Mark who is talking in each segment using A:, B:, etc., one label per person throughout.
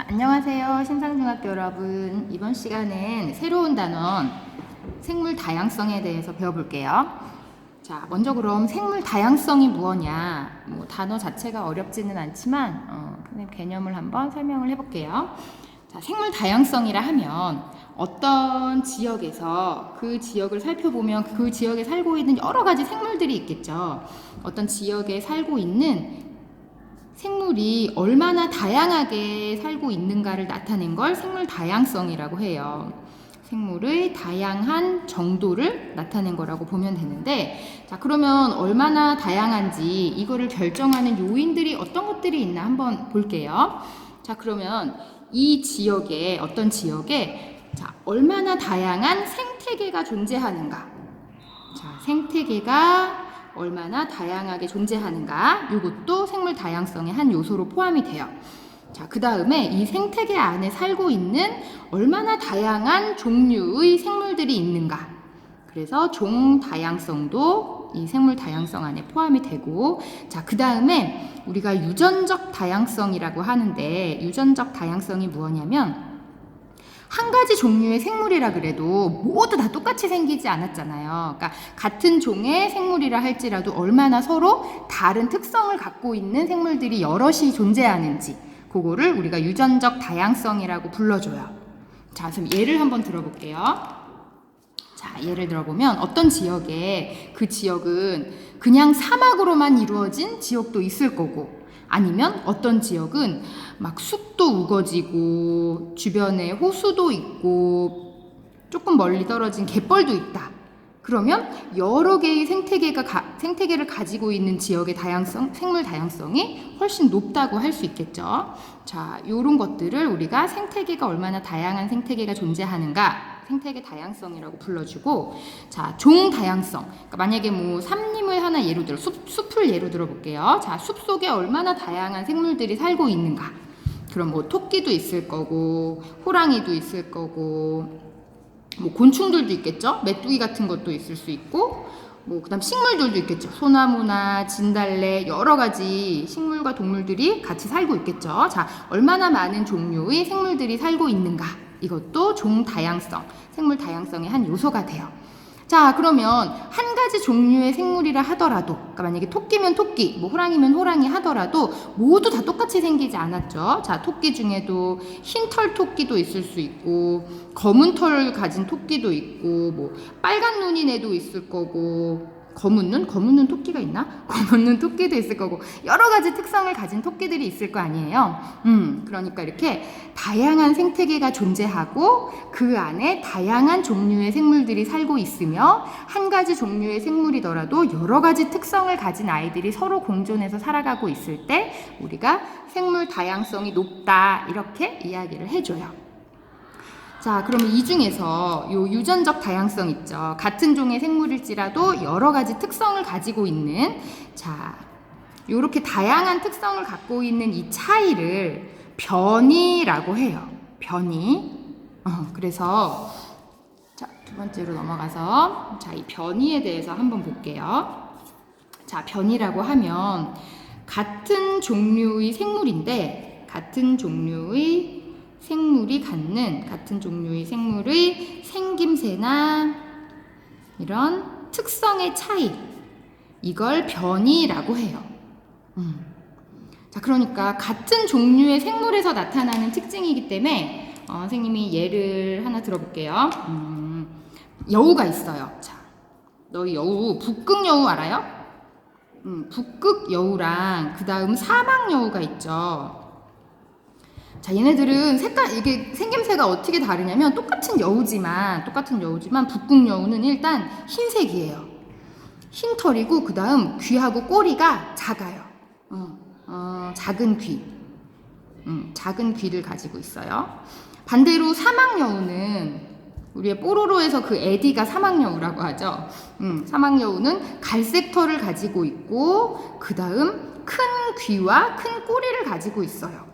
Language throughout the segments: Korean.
A: 안녕하세요, 신상중학교 여러분. 이번 시간은 새로운 단원 생물 다양성에 대해서 배워볼게요. 자, 먼저 그럼 생물 다양성이 무엇냐? 단어 자체가 어렵지는 않지만 개념을 한번 설명을 해볼게요. 자, 생물 다양성이라 하면 어떤 지역에서 그 지역을 살펴보면 그 지역에 살고 있는 여러 가지 생물들이 있겠죠. 어떤 지역에 살고 있는 생물이 얼마나 다양하게 살고 있는가를 나타낸 걸 생물 다양성이라고 해요. 생물의 다양한 정도를 나타낸 거라고 보면 되는데, 자, 그러면 얼마나 다양한지 이거를 결정하는 요인들이 어떤 것들이 있나 한번 볼게요. 자, 그러면 이 지역에, 어떤 지역에 자, 얼마나 다양한 생태계가 존재하는가. 자, 생태계가 얼마나 다양하게 존재하는가, 이것도 생물 다양성의 한 요소로 포함이 돼요. 자, 그 다음에 이 생태계 안에 살고 있는 얼마나 다양한 종류의 생물들이 있는가. 그래서 종 다양성도 이 생물 다양성 안에 포함이 되고, 자, 그 다음에 우리가 유전적 다양성이라고 하는데, 유전적 다양성이 무엇이냐면 한 가지 종류의 생물이라 그래도 모두 다 똑같이 생기지 않았잖아요. 그러니까 같은 종의 생물이라 할지라도 얼마나 서로 다른 특성을 갖고 있는 생물들이 여럿이 존재하는지, 그거를 우리가 유전적 다양성이라고 불러줘요. 자, 그럼 예를 한번 들어볼게요. 자, 예를 들어보면 어떤 지역에 그 지역은 그냥 사막으로만 이루어진 지역도 있을 거고, 아니면 어떤 지역은 막 숲도 우거지고 주변에 호수도 있고 조금 멀리 떨어진 갯벌도 있다. 그러면 여러 개의 생태계를 가지고 있는 지역의 다양성, 생물 다양성이 훨씬 높다고 할 수 있겠죠. 자, 요런 것들을 우리가 생태계가 얼마나 다양한 생태계가 존재하는가, 생태계 다양성이라고 불러주고, 자, 종 다양성. 그러니까 만약에 산림을 하나 예로 들어, 숲을 예로 들어볼게요. 자, 숲 속에 얼마나 다양한 생물들이 살고 있는가. 그럼 토끼도 있을 거고, 호랑이도 있을 거고, 곤충들도 있겠죠. 메뚜기 같은 것도 있을 수 있고, 그다음 식물들도 있겠죠. 소나무나 진달래, 여러 가지 식물과 동물들이 같이 살고 있겠죠. 자, 얼마나 많은 종류의 생물들이 살고 있는가. 이것도 종 다양성, 생물 다양성의 한 요소가 돼요. 자, 그러면 한 가지 종류의 생물이라 하더라도, 그러니까 만약에 토끼면 토끼, 호랑이면 호랑이 하더라도 모두 다 똑같이 생기지 않았죠. 자, 토끼 중에도 흰털 토끼도 있을 수 있고, 검은 털을 가진 토끼도 있고, 빨간 눈인 애도 있을 거고, 검은 눈 토끼가 있나? 검은 눈 토끼도 있을 거고, 여러 가지 특성을 가진 토끼들이 있을 거 아니에요. 그러니까 이렇게 다양한 생태계가 존재하고 그 안에 다양한 종류의 생물들이 살고 있으며, 한 가지 종류의 생물이더라도 여러 가지 특성을 가진 아이들이 서로 공존해서 살아가고 있을 때 우리가 생물 다양성이 높다, 이렇게 이야기를 해줘요. 자, 그러면 이 중에서 요 유전적 다양성 있죠. 같은 종의 생물일지라도 여러 가지 특성을 가지고 있는, 자, 요렇게 다양한 특성을 갖고 있는 이 차이를 변이라고 해요. 변이. 그래서 자, 두 번째로 넘어가서, 자, 이 변이에 대해서 한번 볼게요. 자, 변이라고 하면 같은 종류의 생물인데, 같은 종류의 생물의 생김새나 이런 특성의 차이, 이걸 변이라고 해요. 자, 그러니까 같은 종류의 생물에서 나타나는 특징이기 때문에 선생님이 예를 하나 들어볼게요. 여우가 있어요. 자, 너희 여우, 북극 여우 알아요? 북극 여우랑 그 다음 사막 여우가 있죠. 자, 얘네들은 이게 생김새가 어떻게 다르냐면 똑같은 여우지만 북극 여우는 일단 흰색이에요. 흰 털이고, 그 다음 귀하고 꼬리가 작아요. 작은 귀. 작은 귀를 가지고 있어요. 반대로 사막 여우는, 우리의 뽀로로에서 그 에디가 사막 여우라고 하죠. 사막 여우는 갈색 털을 가지고 있고, 그 다음 큰 귀와 큰 꼬리를 가지고 있어요.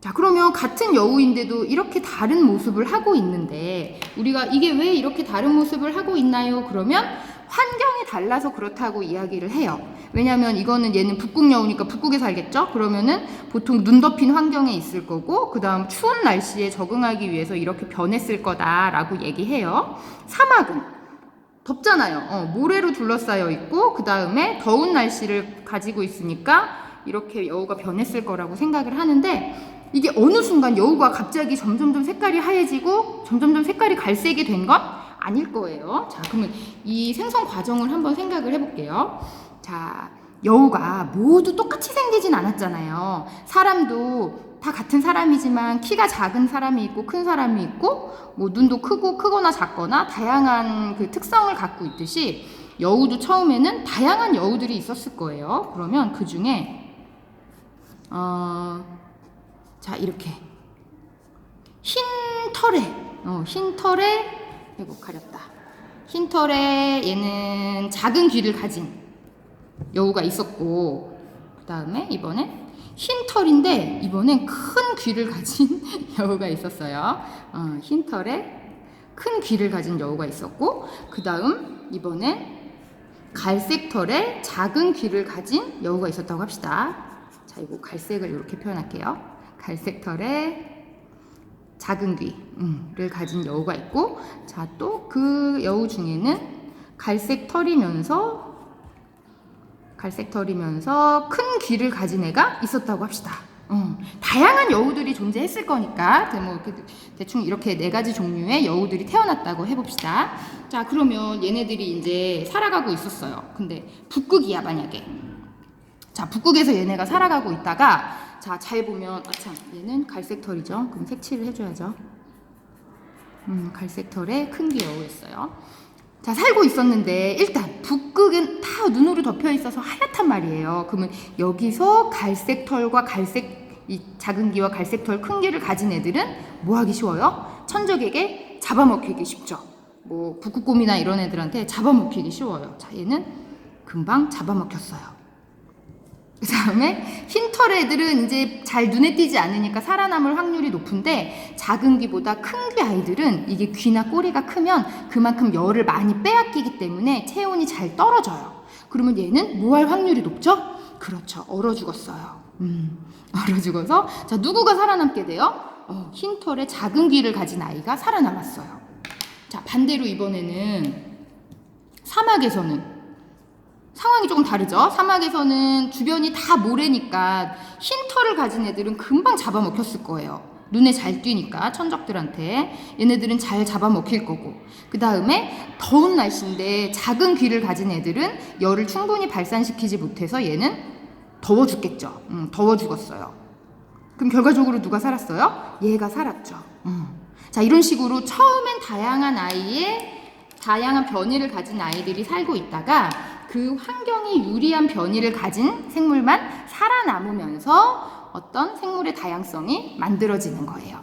A: 자, 그러면 같은 여우인데도 이렇게 다른 모습을 하고 있는데, 우리가 이게 왜 이렇게 다른 모습을 하고 있나요? 그러면 환경이 달라서 그렇다고 이야기를 해요. 왜냐하면 이거는 얘는 북극 여우니까 북극에 살겠죠? 그러면은 보통 눈 덮인 환경에 있을 거고 그 다음 추운 날씨에 적응하기 위해서 이렇게 변했을 거다라고 얘기해요. 사막은 덥잖아요. 모래로 둘러싸여 있고 그 다음에 더운 날씨를 가지고 있으니까 이렇게 여우가 변했을 거라고 생각을 하는데 이게 어느 순간 여우가 갑자기 점점점 색깔이 하얘지고 점점점 색깔이 갈색이 된 건 아닐 거예요. 자, 그러면 이 생성 과정을 한번 생각을 해볼게요. 자, 여우가 모두 똑같이 생기진 않았잖아요. 사람도 다 같은 사람이지만 키가 작은 사람이 있고 큰 사람이 있고 뭐 눈도 크거나 작거나 다양한 그 특성을 갖고 있듯이 여우도 처음에는 다양한 여우들이 있었을 거예요. 그러면 그 중에 자, 이렇게 흰 털에 이거 가렸다. 흰 털에 얘는 작은 귀를 가진 여우가 있었고 그 다음에 이번에 흰 털인데 이번엔 큰 귀를 가진 여우가 있었어요. 흰 털에 큰 귀를 가진 여우가 있었고 그 다음 이번엔 갈색 털에 작은 귀를 가진 여우가 있었다고 합시다. 자, 이거 갈색을 이렇게 표현할게요. 갈색 털에 작은 귀를 가진 여우가 있고 자, 또 그 여우 중에는 갈색 털이면서 큰 귀를 가진 애가 있었다고 합시다. 다양한 여우들이 존재했을 거니까 뭐 대충 이렇게 4가지 종류의 여우들이 태어났다고 해봅시다. 자, 그러면 얘네들이 이제 살아가고 있었어요. 근데 북극이야 만약에. 자, 북극에서 얘네가 살아가고 있다가 자, 잘 보면 참 얘는 갈색 털이죠. 그럼 색칠을 해줘야죠. 갈색 털에 큰 귀 여우였어요. 자, 살고 있었는데 일단 북극은 다 눈으로 덮여 있어서 하얗단 말이에요. 그러면 여기서 갈색 털과 이 작은 귀와 갈색 털 큰 귀를 가진 애들은 뭐 하기 쉬워요? 천적에게 잡아먹히기 쉽죠. 뭐 북극곰이나 이런 애들한테 잡아먹히기 쉬워요. 자, 얘는 금방 잡아먹혔어요. 그 다음에 흰털 애들은 이제 잘 눈에 띄지 않으니까 살아남을 확률이 높은데 작은 귀보다 큰 귀 아이들은 이게 귀나 꼬리가 크면 그만큼 열을 많이 빼앗기기 때문에 체온이 잘 떨어져요. 그러면 얘는 뭐 할 확률이 높죠? 그렇죠. 얼어 죽었어요. 얼어 죽어서 자, 누구가 살아남게 돼요? 흰털에 작은 귀를 가진 아이가 살아남았어요. 자, 반대로 이번에는 사막에서는 상황이 조금 다르죠. 사막에서는 주변이 다 모래니까 흰 털을 가진 애들은 금방 잡아먹혔을 거예요. 눈에 잘 띄니까 천적들한테 얘네들은 잘 잡아먹힐 거고 그 다음에 더운 날씨인데 작은 귀를 가진 애들은 열을 충분히 발산시키지 못해서 얘는 더워 죽겠죠. 더워 죽었어요. 그럼 결과적으로 누가 살았어요? 얘가 살았죠. 자, 이런 식으로 처음엔 다양한 변이를 가진 아이들이 살고 있다가 그 환경이 유리한 변이를 가진 생물만 살아남으면서 어떤 생물의 다양성이 만들어지는 거예요.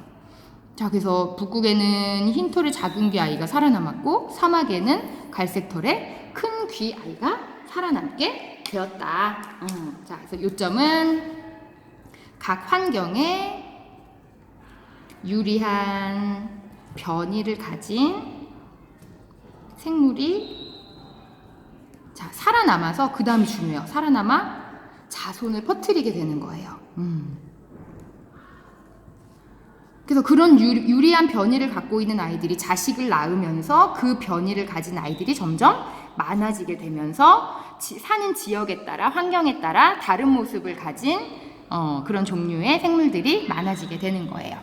A: 자, 그래서 북극에는 흰 털의 작은 귀 아이가 살아남았고 사막에는 갈색 털의 큰 귀 아이가 살아남게 되었다. 자, 그래서 요점은 각 환경에 유리한 변이를 가진 생물이 자, 살아남아서 그 다음이 중요해요. 살아남아 자손을 퍼뜨리게 되는 거예요. 그래서 그런 유리한 변이를 갖고 있는 아이들이 자식을 낳으면서 그 변이를 가진 아이들이 점점 많아지게 되면서 사는 지역에 따라 환경에 따라 다른 모습을 가진 그런 종류의 생물들이 많아지게 되는 거예요.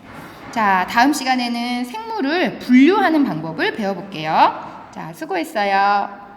A: 자, 다음 시간에는 생물을 분류하는 방법을 배워볼게요. 자, 수고했어요.